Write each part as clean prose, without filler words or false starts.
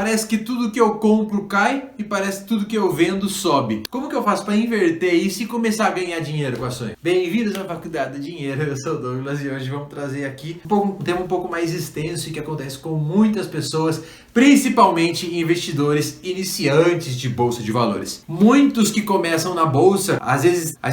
Parece que tudo que eu compro cai e parece que tudo que eu vendo sobe. Como que eu faço para inverter isso e começar a ganhar dinheiro com ações? Bem-vindos à Faculdade do Dinheiro, eu sou o Douglas e hoje vamos trazer aqui um tema um pouco mais extenso e que acontece com muitas pessoas, principalmente investidores iniciantes de bolsa de valores. Muitos que começam na bolsa, às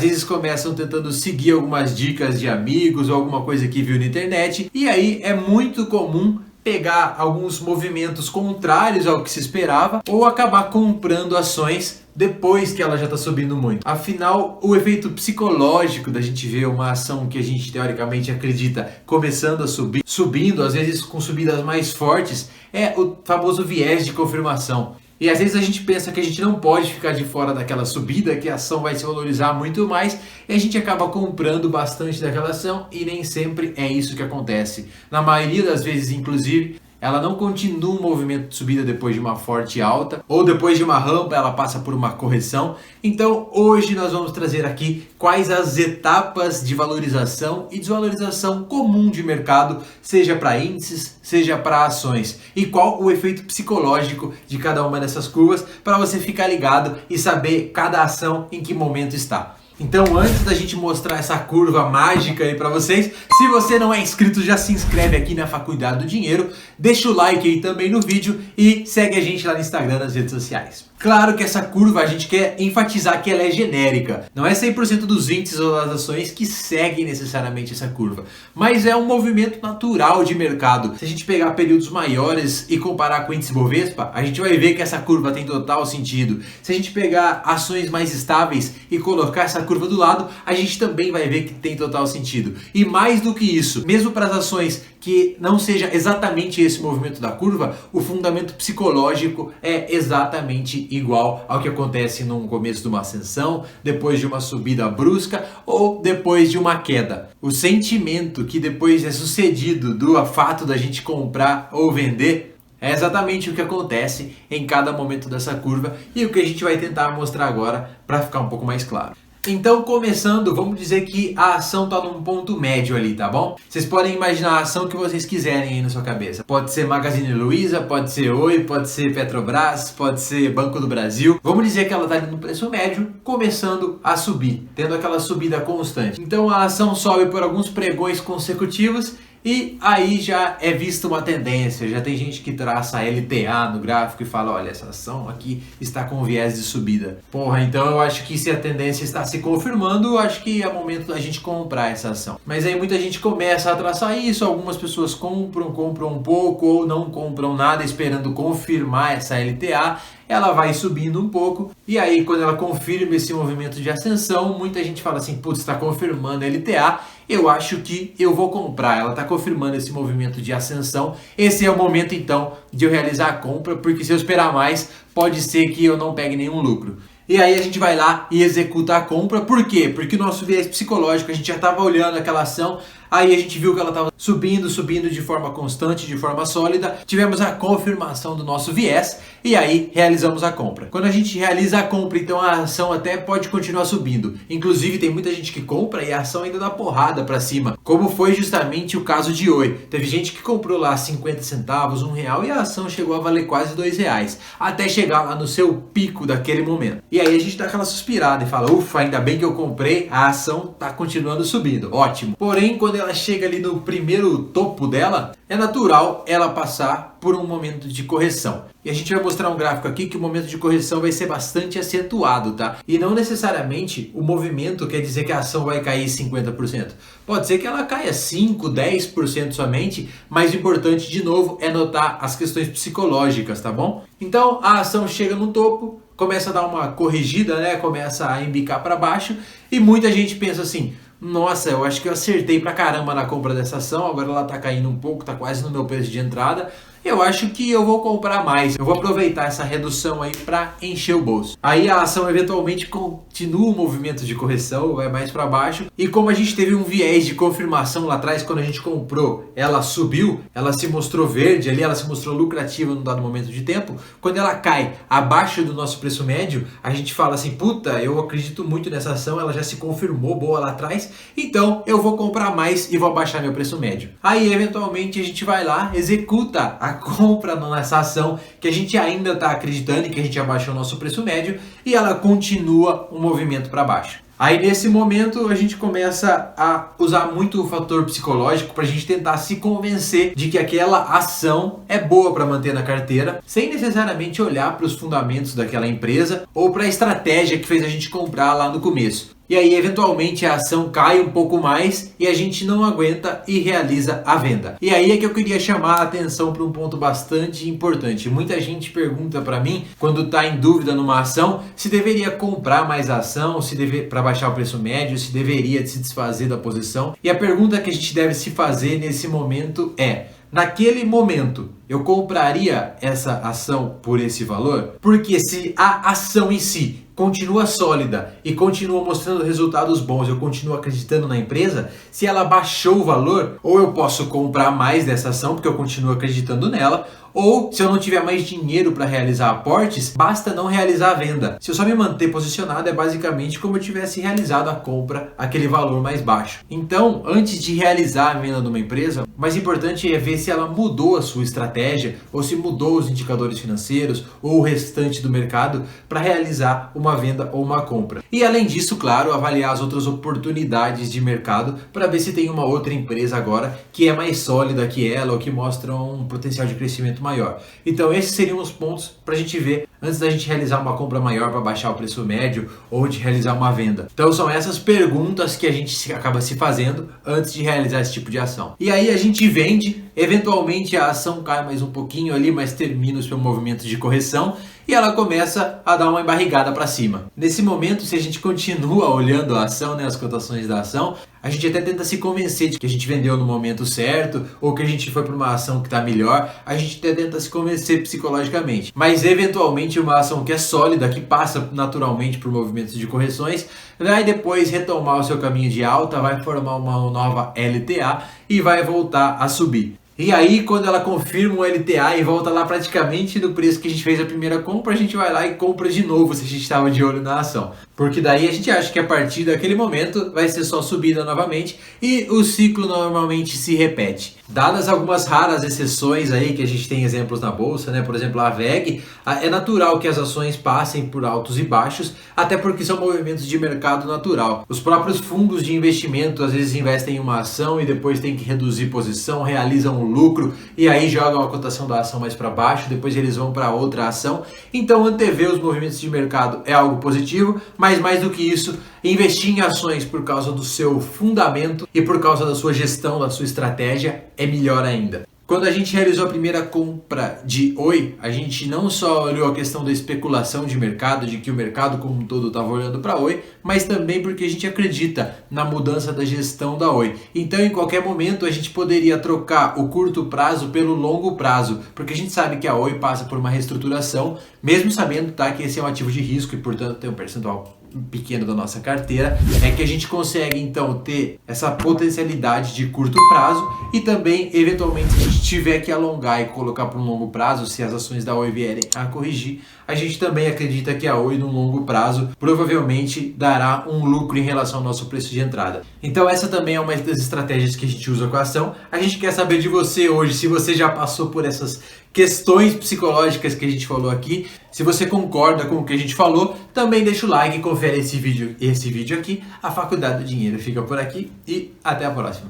vezes começam tentando seguir algumas dicas de amigos ou alguma coisa que viu na internet, e aí é muito comum pegar alguns movimentos contrários ao que se esperava ou acabar comprando ações depois que ela já está subindo muito. Afinal, o efeito psicológico da gente ver uma ação que a gente teoricamente acredita começando a subir, subindo, às vezes com subidas mais fortes, é o famoso viés de confirmação. E às vezes a gente pensa que a gente não pode ficar de fora daquela subida, que a ação vai se valorizar muito mais, e a gente acaba comprando bastante daquela ação e nem sempre é isso que acontece. Na maioria das vezes, inclusive, ela não continua um movimento de subida depois de uma forte alta, ou depois de uma rampa ela passa por uma correção. Então hoje nós vamos trazer aqui quais as etapas de valorização e desvalorização comum de mercado, seja para índices, seja para ações, e qual o efeito psicológico de cada uma dessas curvas para você ficar ligado e saber cada ação em que momento está. Então, antes da gente mostrar essa curva mágica aí pra vocês, se você não é inscrito, já se inscreve aqui na Faculdade do Dinheiro, deixa o like aí também no vídeo e segue a gente lá no Instagram, nas redes sociais. Claro que essa curva a gente quer enfatizar que ela é genérica. Não é 100% dos índices ou das ações que seguem necessariamente essa curva, mas é um movimento natural de mercado. Se a gente pegar períodos maiores e comparar com o índice Bovespa, a gente vai ver que essa curva tem total sentido. Se a gente pegar ações mais estáveis e colocar essa curva do lado, a gente também vai ver que tem total sentido. E mais do que isso, mesmo para as ações que não seja exatamente esse movimento da curva, o fundamento psicológico é exatamente igual ao que acontece no começo de uma ascensão, depois de uma subida brusca ou depois de uma queda. O sentimento que depois é sucedido do fato da gente comprar ou vender é exatamente o que acontece em cada momento dessa curva e o que a gente vai tentar mostrar agora para ficar um pouco mais claro. Então, começando, vamos dizer que a ação está num ponto médio ali, tá bom? Vocês podem imaginar a ação que vocês quiserem aí na sua cabeça. Pode ser Magazine Luiza, pode ser Oi, pode ser Petrobras, pode ser Banco do Brasil. Vamos dizer que ela está ali no preço médio, começando a subir, tendo aquela subida constante. Então, a ação sobe por alguns pregões consecutivos e aí já é vista uma tendência, já tem gente que traça LTA no gráfico e fala, olha, essa ação aqui está com viés de subida. Porra, então eu acho que se a tendência está se confirmando, eu acho que é momento da gente comprar essa ação. Mas aí muita gente começa a traçar isso, algumas pessoas compram um pouco ou não compram nada esperando confirmar essa LTA. Ela vai subindo um pouco e aí quando ela confirma esse movimento de ascensão, muita gente fala assim, putz, está confirmando a LTA, eu acho que eu vou comprar, ela está confirmando esse movimento de ascensão, esse é o momento então de eu realizar a compra, porque se eu esperar mais, pode ser que eu não pegue nenhum lucro. E aí a gente vai lá e executa a compra, por quê? Porque o nosso viés psicológico, a gente já estava olhando aquela ação, aí a gente viu que ela estava subindo de forma constante, de forma sólida, tivemos a confirmação do nosso viés e aí realizamos a compra. Quando a gente realiza a compra, então a ação até pode continuar subindo. Inclusive tem muita gente que compra e a ação ainda dá porrada para cima, como foi justamente o caso de Oi. Teve gente que comprou lá 50 centavos, R$1 e a ação chegou a valer quase R$2, até chegar lá no seu pico daquele momento. E aí a gente dá aquela suspirada e fala, ufa, ainda bem que eu comprei, a ação tá continuando subindo, ótimo. Porém, quando ela chega ali no primeiro topo dela, é natural ela passar por um momento de correção. E a gente vai mostrar um gráfico aqui que o momento de correção vai ser bastante acentuado, tá? E não necessariamente o movimento quer dizer que a ação vai cair 50%. Pode ser que ela caia 5, 10% somente, mas o importante, de novo, é notar as questões psicológicas, tá bom? Então, a ação chega no topo, começa a dar uma corrigida, né? Começa a embicar para baixo e muita gente pensa assim, nossa, eu acho que eu acertei pra caramba na compra dessa ação, agora ela tá caindo um pouco, tá quase no meu preço de entrada. Eu acho que eu vou comprar mais, eu vou aproveitar essa redução aí para encher o bolso. Aí a ação eventualmente continua o movimento de correção, vai mais para baixo. E como a gente teve um viés de confirmação lá atrás, quando a gente comprou, ela subiu, ela se mostrou verde ali, ela se mostrou lucrativa num dado momento de tempo. Quando ela cai abaixo do nosso preço médio, a gente fala assim, puta, eu acredito muito nessa ação, ela já se confirmou boa lá atrás, então eu vou comprar mais e vou abaixar meu preço médio. Aí eventualmente a gente vai lá, executa a compra nessa ação que a gente ainda está acreditando e que a gente abaixou o nosso preço médio e ela continua um movimento para baixo. Aí nesse momento a gente começa a usar muito o fator psicológico para a gente tentar se convencer de que aquela ação é boa para manter na carteira, sem necessariamente olhar para os fundamentos daquela empresa ou para a estratégia que fez a gente comprar lá no começo. E aí, eventualmente, a ação cai um pouco mais e a gente não aguenta e realiza a venda. E aí é que eu queria chamar a atenção para um ponto bastante importante. Muita gente pergunta para mim, quando está em dúvida numa ação, se deveria comprar mais a ação, se para baixar o preço médio, se deveria se desfazer da posição. E a pergunta que a gente deve se fazer nesse momento é: naquele momento, eu compraria essa ação por esse valor? Porque se a ação em si continua sólida e continua mostrando resultados bons, eu continuo acreditando na empresa, se ela baixou o valor, ou eu posso comprar mais dessa ação porque eu continuo acreditando nela, ou se eu não tiver mais dinheiro para realizar aportes, basta não realizar a venda. Se eu só me manter posicionado, é basicamente como eu tivesse realizado a compra aquele valor mais baixo. Então, antes de realizar a venda de uma empresa, o mais importante é ver se ela mudou a sua estratégia, ou se mudou os indicadores financeiros, ou o restante do mercado, para realizar uma venda ou uma compra. E além disso, claro, avaliar as outras oportunidades de mercado para ver se tem uma outra empresa agora que é mais sólida que ela ou que mostra um potencial de crescimento maior. Então esses seriam os pontos para a gente ver antes da gente realizar uma compra maior para baixar o preço médio ou de realizar uma venda. Então são essas perguntas que a gente acaba se fazendo antes de realizar esse tipo de ação. E aí a gente vende, eventualmente a ação cai mais um pouquinho ali, mas termina o seu movimento de correção e ela começa a dar uma embarrigada para cima. Nesse momento, se a gente continua olhando a ação, né, as cotações da ação, a gente até tenta se convencer de que a gente vendeu no momento certo ou que a gente foi para uma ação que está melhor, a gente até tenta se convencer psicologicamente. Mas eventualmente uma ação que é sólida, que passa naturalmente por movimentos de correções, vai depois retomar o seu caminho de alta, vai formar uma nova LTA e vai voltar a subir. E aí, quando ela confirma o LTA e volta lá praticamente no preço que a gente fez a primeira compra, a gente vai lá e compra de novo se a gente estava de olho na ação. Porque daí a gente acha que a partir daquele momento vai ser só subida novamente e o ciclo normalmente se repete. Dadas algumas raras exceções aí, que a gente tem exemplos na bolsa, né? Por exemplo, a VEG, é natural que as ações passem por altos e baixos, até porque são movimentos de mercado natural. Os próprios fundos de investimento às vezes investem em uma ação e depois tem que reduzir posição, realizam um lucro e aí jogam a cotação da ação mais para baixo, depois eles vão para outra ação. Então antever os movimentos de mercado é algo positivo, mas mais do que isso, investir em ações por causa do seu fundamento e por causa da sua gestão, da sua estratégia, é melhor ainda. Quando a gente realizou a primeira compra de Oi, a gente não só olhou a questão da especulação de mercado, de que o mercado como um todo estava olhando para Oi, mas também porque a gente acredita na mudança da gestão da Oi. Então, em qualquer momento, a gente poderia trocar o curto prazo pelo longo prazo, porque a gente sabe que a Oi passa por uma reestruturação, mesmo sabendo, tá, que esse é um ativo de risco e, portanto, tem um percentual pequeno da nossa carteira, é que a gente consegue então ter essa potencialidade de curto prazo e também, eventualmente, se a gente tiver que alongar e colocar para um longo prazo, se as ações da Oi vierem a corrigir, a gente também acredita que a Oi, no longo prazo, provavelmente dará um lucro em relação ao nosso preço de entrada. Então essa também é uma das estratégias que a gente usa com a ação. A gente quer saber de você hoje, se você já passou por essas questões psicológicas que a gente falou aqui. Se você concorda com o que a gente falou, também deixa o like e confere esse vídeo aqui. A Faculdade do Dinheiro fica por aqui e até a próxima.